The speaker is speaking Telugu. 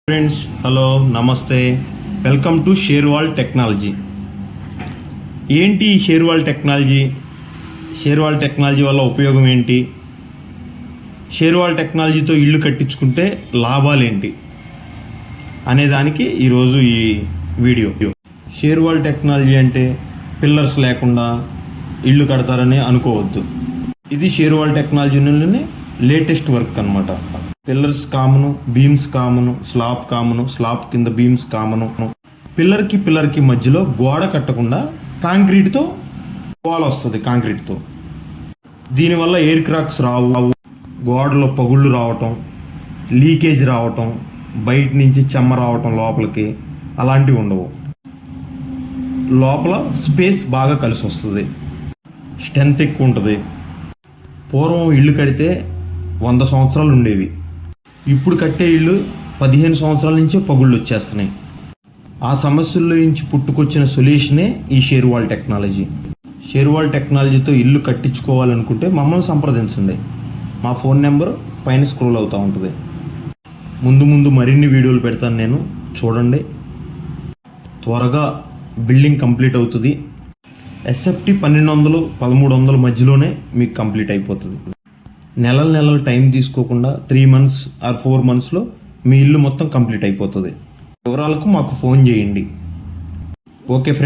ఫ్రెండ్స్, హలో, నమస్తే. Welcome to shear wall technology. ఏంటి షేర్వాల్ టెక్నాలజీ? షేర్వాల్ టెక్నాలజీ వల్ల ఉపయోగం ఏంటి? షేర్వాల్ టెక్నాలజీతో ఇల్లు కట్టించుకుంటే లాభాలు ఏంటి అనేదానికి ఈరోజు ఈ వీడియో. షేర్వాల్ టెక్నాలజీ అంటే పిల్లర్స్ లేకుండా ఇల్లు కడతారని అనుకోవద్దు. ఇది షేర్వాల్ టెక్నాలజీలోనే లేటెస్ట్ వర్క్ అన్నమాట. Pillars common, beams common, slab common, slab కింద బీమ్స్ కామను. పిల్లర్కి మధ్యలో గోడ కట్టకుండా కాంక్రీట్తో వాల్ వస్తుంది. కాంక్రీట్తో దీనివల్ల ఎయిర్ క్రాక్స్ రావు, గోడలో పగుళ్ళు రావటం, లీకేజ్ రావటం, బయట నుంచి చెమ్మ రావటం లోపలికి అలాంటివి ఉండవు. లోపల స్పేస్ బాగా కలిసి వస్తుంది, స్ట్రెంత్ ఎక్కువ ఉంటుంది. పూర్వం ఇల్లు కడితే 100 సంవత్సరాలు ఉండేవి. ఇప్పుడు కట్టే ఇల్లు 15 సంవత్సరాల నుంచే పగుళ్ళు వచ్చేస్తున్నాయి. ఆ సమస్యల్లో నుంచి పుట్టుకొచ్చిన సొల్యూషనే ఈ షేర్వాల్ టెక్నాలజీ. షేర్వాల్ టెక్నాలజీతో ఇల్లు కట్టించుకోవాలనుకుంటే మమ్మల్ని సంప్రదించండి. మా ఫోన్ నెంబర్ పైన స్క్రోల్ అవుతూ ఉంటుంది. ముందు మరిన్ని వీడియోలు పెడతాను నేను, చూడండి. త్వరగా బిల్డింగ్ కంప్లీట్ అవుతుంది. ఎస్ఎఫ్టీ 1200, 1300 మధ్యలోనే మీకు కంప్లీట్ అయిపోతుంది. నెలలు టైం తీసుకోకుండా 3 మంత్స్ ఆర్ 4 మంత్స్లో మీ ఇల్లు మొత్తం కంప్లీట్ అయిపోతుంది. వివరాలకు మాకు ఫోన్ చేయండి. Okay friends.